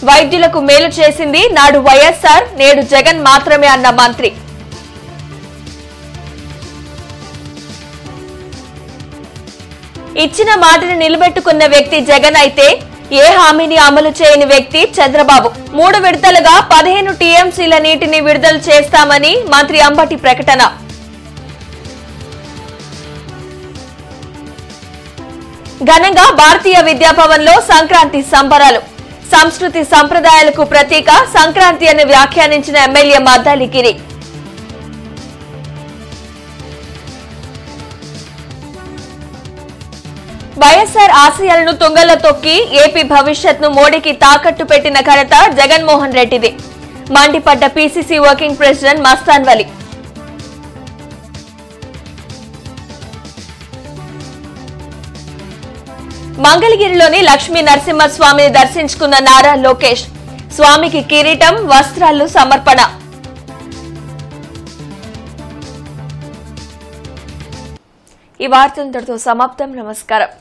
వైద్యులకు మేలు చేసింది నాడు వైఎస్సార్, నేడు జగన్ మాత్రమే అన్న మంత్రి. ఇచ్చిన మాటను నిలబెట్టుకున్న వ్యక్తి జగన్ అయితే ఏ హామీని అమలు చేయని వ్యక్తి చంద్రబాబు. 3 విడతలుగా 15 టీఎంసీల నీటిని విడుదల చేస్తామని మంత్రి అంబటి ప్రకటన. ఘనంగా భారతీయ విద్యాభవన్లో సంక్రాంతి సంబరాలు. సంస్కృతి సంప్రదాయాలకు ప్రతీక సంక్రాంతి అని వ్యాఖ్యానించిన ఎమ్మెల్యే మద్దాలి గిరి. వైఎస్ఆర్ ఆశయాలను తుంగల్లో తొక్కి ఏపీ భవిష్యత్ను మోడీకి తాకట్టు పెట్టిన ఘనత జగన్మోహన్ రెడ్డిది. మండిపడ్డ PCC working president Mastan Vali. మంగళగిరిలోని లక్ష్మీ నరసింహస్వామిని దర్శించుకున్న నారా లోకేష్. స్వామికి కిరీటం, వస్త్రాలు సమర్పణ. ఈ వార్తలతో సమాప్తం. నమస్కారం.